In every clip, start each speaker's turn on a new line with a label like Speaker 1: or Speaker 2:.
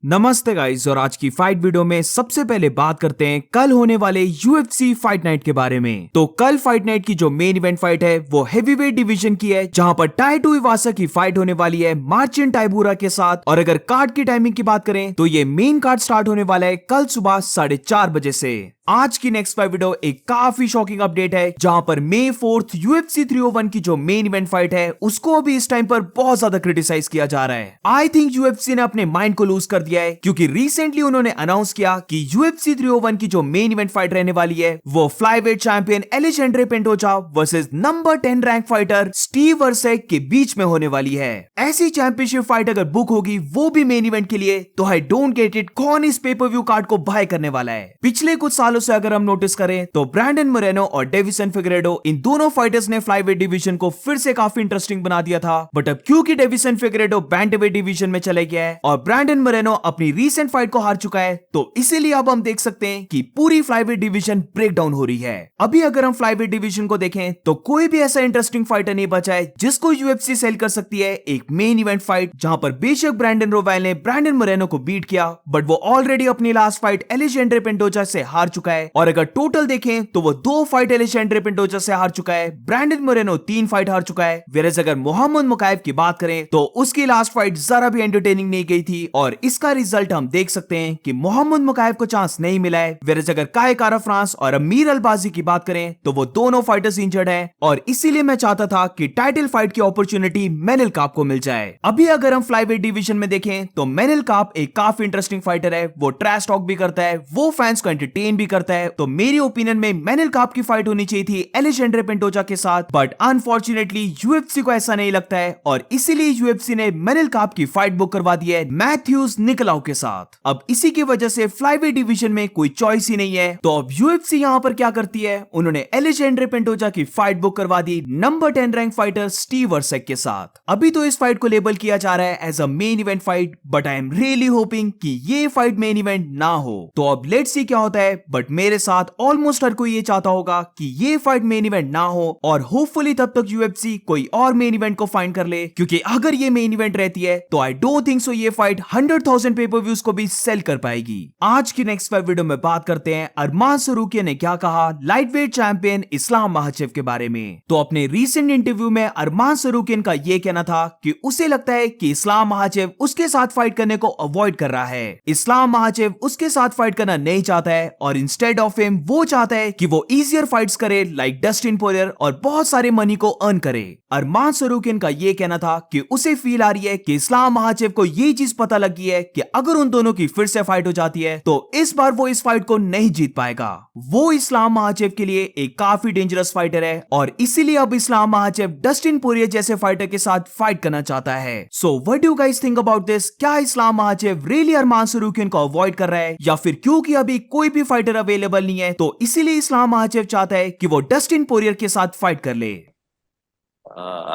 Speaker 1: नमस्ते गाइस, और आज की फाइट वीडियो में सबसे पहले बात करते हैं कल होने वाले यूएफसी फाइट नाइट के बारे में। तो कल फाइट नाइट की जो मेन इवेंट फाइट है वो हेवीवेट डिवीजन की है, जहां पर टाइटो इवासा की फाइट होने वाली है मार्चिन टाइबूरा के साथ। और अगर कार्ड की टाइमिंग की बात करें तो ये मेन कार्ड स्टार्ट होने वाला है कल सुबह 4:30 बजे से। आज की नेक्स्ट फाइट वीडियो एक काफी शॉकिंग अपडेट है, जहां पर May 4 यूएफसी 301 की जो मेन इवेंट फाइट है उसको अभी इस टाइम पर बहुत ज्यादा क्रिटिसाइज किया जा रहा है। आई थिंक यूएफसी ने अपने माइंड को लूज कर दिया है, क्योंकि रिसेंटली उन्होंने अनाउंस किया कि यूएफसी 301 की जो मेन इवेंट फाइट रहने वाली है वो flyweight champion Alexandre Pantoja versus number 10 rank fighter Steve Erceg के बीच में होने वाली है। ऐसी चैंपियनशिप फाइट अगर बुक होगी वो भी मेन इवेंट के लिए, तो आई डोंट गेट इट कौन इस पेपर व्यू कार्ड को बाय करने वाला है। पिछले कुछ सालों से अगर हम नोटिस करें तो ब्रैंडन मोरेनो और डेविसन फिगरेडो, इन दोनों फाइटर्स ने फ्लाईवेट डिवीजन को फिर से काफी इंटरेस्टिंग बना दिया था। बट अब क्योंकि डेविसन फिगरेडो बैंटवेट डिवीजन में चले गया है और ब्रैंडन मोरेनो अपनी रीसेंट फाइट को हार चुका है, तो इसीलिए अब हम देख सकते हैं कि पूरी फ्लाईवेट डिवीजन ब्रेक डाउन हो रही है। अभी अगर हम फ्लाईवेट डिवीजन को देखें तो कोई भी ऐसा इंटरेस्टिंग फाइटर नहीं बचा है जिसको यूएफसी सेल कर सकती है एक मेन इवेंट फाइट, जहां पर बेशक ब्रैंडन रोवाल ने ब्रैंडन मोरेनो को बीट किया, बट वो ऑलरेडी अपनी लास्ट फाइट एलेजेंड्रे पेंटोजा से हार चुका है। और अगर टोटल देखें तो वो 2 फाइट एलेजेंड्रे पेंटोजा से हार चुका है, ब्रैंडन मोरेनो 3 फाइट हार चुका है। वेरस अगर मोहम्मद मुकायब की बात करें तो उसकी लास्ट फाइट जरा भी एंटरटेनिंग नहीं गई थी, और इसका रिजल्ट हम देख सकते हैं कि मोहम्मद मुकायब को चांस नहीं मिला है। वेरस अगर काय कारा फ्रांस और अमीर अलबाजी की बात करें तो वो दोनों फाइटर्स इंजर्ड हैं, और इसीलिए मैं चाहता था कि टाइटल फाइट की अपॉर्चुनिटी मैनिल काप को मिल जाए। अभी अगर हम फ्लाईवेट डिवीजन में देखें तो मैनिल काप एक काफी इंटरेस्टिंग फाइटर है, वो ट्रैश टॉक भी करता है, वो फैंस को एंटरटेन भी करता है। तो मेरी ओपिनियन में मैनिल काप की फाइट होनी चाहिए थी एलेजेंड्रे पेंटोजा के साथ, बट अनफॉर्चुनेटली यूएफसी को ऐसा नहीं लगता है, और इसीलिए यूएफसी ने मैनिल काप की फाइट बुक करवा दी है मैथ्यूज निकोलाउ के साथ। अब इसी की वजह से फ्लाईवेट डिवीजन में कोई चॉइस ही नहीं है। तो अब यूएफसी यहां पर क्या करती है, उन्होंने एलेजेंड्रे पेंटोजा की फाइट बुक करवा the number 10 rank fighter Steve Erceg के साथ। अभी तो इस फाइट को लेबल किया जा रहा है as a main event fight, but I am really hoping कि ये फाइट मेन इवेंट ना हो। तो अब लेट्स सी क्या होता है, बट मेरे साथ ऑलमोस्ट हर कोई ये चाहता होगा कि ये फाइट मेन इवेंट ना हो, और होपफुली तब तक यूएफसी कोई और मेन इवेंट को फाइंड कर ले, क्योंकि अगर ये मेन इवेंट रहती है तो आई डोंट थिंक सो ये फाइट 100,000 पेपर व्यूज को भी सेल कर पाएगी। आज की नेक्स्ट फाइट वीडियो में बात करते हैं अरमान सरूकियन ने क्या कहा लाइटवेट चैंपियन इस्लाम महाचेव के बारे में। तो अपने रीसेंट इंटरव्यू में अरमान सरूकियन का ये कहना था कि उसे लगता है कि इस्लाम महाचेव उसके साथ फाइट करने को अवॉइड कर रहा है। इस्लाम महाचेव उसके साथ फाइट करना नहीं चाहता है, और इंस्टेड ऑफ हिम वो चाहता है कि वो इजियर फाइट्स करे लाइक डस्टिन पोरियर और बहुत सारे मनी को अर्न करे। अरमान सरूकियन का ये कहना था कि उसे फील आ रही है कि इस्लाम महाचेव को ये चीज पता लग गई है कि अगर उन दोनों की फिर से फाइट हो जाती है तो इस बार वो इस फाइट को नहीं जीत पाएगा। वो इस्लाम महाचेव के लिए एक काफी डेंजरस फाइटर है, और इसीलिए अब इस्लाम महाचेव डस्टिन पोरियर जैसे फाइटर के साथ फाइट करना चाहता है। So what do you guys think about this? क्या इस्लाम महाचेव रियली अरमान सरूकियन को अवॉइड कर रहा है, या फिर क्योंकि अभी कोई भी फाइटर अवेलेबल नहीं है तो इसीलिए इस्लाम महाचेव चाहता है कि वो डस्टिन पोरियर के साथ फाइट कर ले?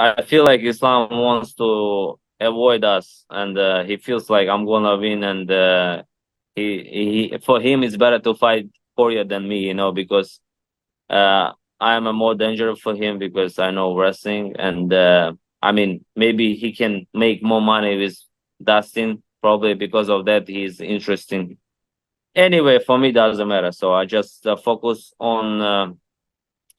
Speaker 2: I feel like Islam wants to avoid us, and he feels like I'm gonna win, and he for him it's better to fight Poirier than me, because I am a more dangerous for him because I know wrestling, and I mean maybe he can make more money with Dustin. Probably because of that he's interesting. Anyway, for me doesn't matter, so I just focus on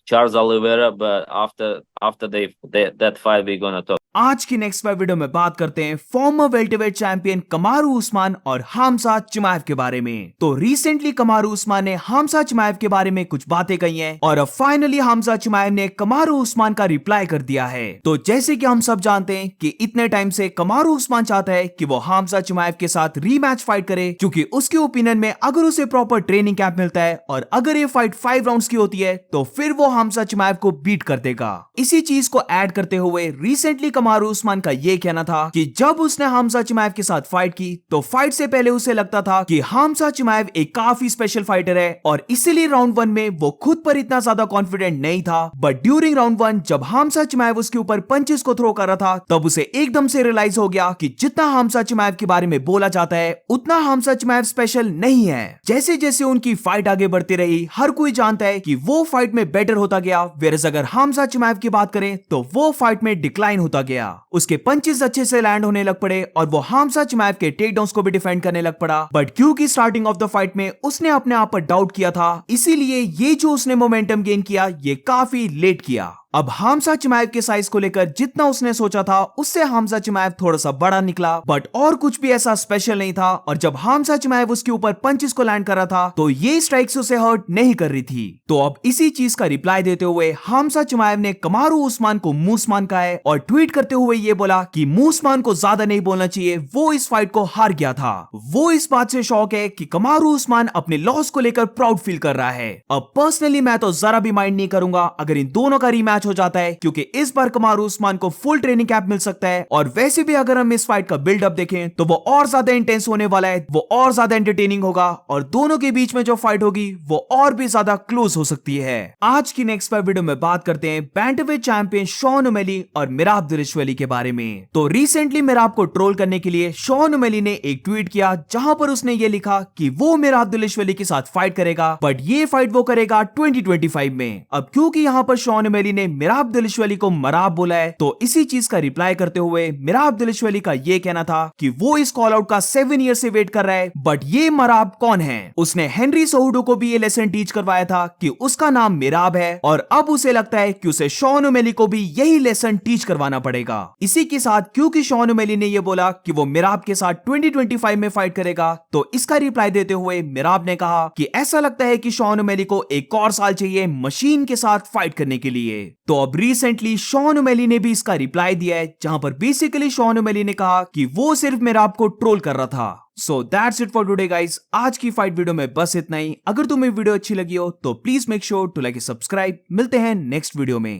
Speaker 2: Charles Oliveira, but after that fight we're gonna talk.
Speaker 1: आज की next video में बात करते हैं farmer welterweight champion कमारू Usman और हमजा चिमाएव के बारे में। तो रिसेंटली कमारू उस्मान ने हमजा चिमाएव के बारे में कुछ बातें कही हैं, और अब फाइनली हमजा चिमाएव ने कमारू उस्मान का रिप्लाई कर दिया है। तो जैसे कि हम सब जानते हैं कि इतने टाइम से कमारू उस्मान चाहता है कि वो हमजा चिमाएव के साथ रीमैच फाइट करे, क्योंकि उसके ओपिनियन में अगर उसे प्रॉपर ट्रेनिंग कैंप मिलता है और अगर ये फाइट 5 राउंड्स की होती है तो फिर वो हमजा चिमाएव को बीट कर देगा। इसी चीज को ऐड करते हुए रिसेंटली कमारू उस्मान का यह कहना था कि जब उसने हमजा चिमाएव के साथ फाइट की तो फाइट से पहले उसे लगता था कि हमजा चिमाएव एक काफी स्पेशल फाइटर है, और इसीलिए राउंड 1 में वो खुद पर इतना ज्यादा कॉन्फिडेंट नहीं था। बट ड्यूरिंग राउंड 1 जब हमजा चिमाएव उसके ऊपर पंचेस को थ्रो कर रहा था तब उसे एकदम से रियलाइज हो गया कि जितना हमजा चिमाएव के बारे में बोला जाता है उतना हमजा चिमाएव स्पेशल नहीं है। जैसे जैसे उनकी फाइट आगे बढ़ती रही हर कोई जानता है कि वो फाइट में बेटर होता गया, वेरस अगर हमजा चिमाएव की बात करें तो वो फाइट में डिक्लाइन होता गया। उसके पंचेस अच्छे से लैंड होने लग पड़े और वो हामजा चिमाएव के टेक डाउन्स को भी डिफेंड करने लग पड़ा। बट क्योंकि स्टार्टिंग ऑफ द फाइट में उसने अपने आप पर डाउट किया था, इसीलिए ये जो उसने मोमेंटम गेन किया ये काफी लेट किया। अब हामजा चिमाएव के साइज को लेकर जितना उसने सोचा था उससे हामजा चिमाएव थोड़ा सा बड़ा निकला, बट और कुछ भी ऐसा स्पेशल नहीं था। और जब हामजा चिमाएव उसके ऊपर पंचेस को लैंड कर रहा था तो ये स्ट्राइक्स उसे हर्ट नहीं कर रही थी। तो अब इसी चीज का रिप्लाई देते हुए हामजा चिमाएव ने कमारू उस्मान को मूसमान कहा है और ट्वीट करते हुए ये बोला कि मूसमान को ज्यादा नहीं बोलना चाहिए, वो इस फाइट को हार गया था। वो इस बात से शॉक है कि कमारू उस्मान अपने लॉस को लेकर प्राउड फील कर रहा है। अब पर्सनली मैं तो जरा भी माइंड नहीं करूंगा अगर इन दोनों का रीमैच हो जाता है, क्योंकि इस बार कमारू उस्मान को फुल ट्रेनिंग कैंप मिल सकता है। और वैसे भी अगर हम इस फाइट का बिल्डअप देखें तो वो और ज्यादा इंटेंस होने वाला है, वो और ज्यादा एंटरटेनिंग होगा और दोनों के बीच में जो फाइट होगी वो और भी ज्यादा क्लोज हो सकती है। आज की नेक्स्ट वीडियो में बात करते हैं बैंटरवेट चैंपियन शॉन ओमेली और मिराब दरिशवली के बारे में। तो रिसेंटली मिराब को ट्रोल करने के लिए शॉन ओमेली ने एक ट्वीट किया जहां पर उसने ये लिखा कि वो मिराब दरिशवली के साथ फाइट करेगा, बट ये फाइट वो करेगा 2025 में। अब क्योंकि यहाँ पर शॉन ओमेली ने मिराब दरिशवली को मराब बोला है, तो इसी चीज का रिप्लाई करते हुए मिराब दरिशवली का ये कहना था कि वो इस कॉल आउट का 7 ईयर से वेट कर रहा है, बट ये मराब कौन है। उसने हेनरी सोहुडो को भी ये लेसन टीच करवाया था कि उसका नाम मिराब है, और अब उसे लगता है कि उसे शॉन ओमेली को भी यही लेसन टीच करवाना पड़ेगा। इसी के साथ क्योंकि शॉन ओमेली ने यह बोला कि वो मिराब के साथ 2025 में फाइट करेगा, तो इसका रिप्लाई देते हुए मिराब ने कहा कि ऐसा लगता है कि शॉन ओमेली को एक और साल चाहिए मशीन के साथ फाइट करने के लिए। तो अब रिसेंटली शॉन ओमेली ने भी इसका रिप्लाई दिया है, जहां पर बेसिकली शॉन ओमेली ने कहा कि वो सिर्फ मिराब को ट्रोल कर रहा था। So that's it for today guys. आज की फाइट वीडियो में बस इतना ही। अगर तुम्हें वीडियो अच्छी लगी हो तो please make sure to like subscribe. मिलते हैं नेक्स्ट वीडियो में।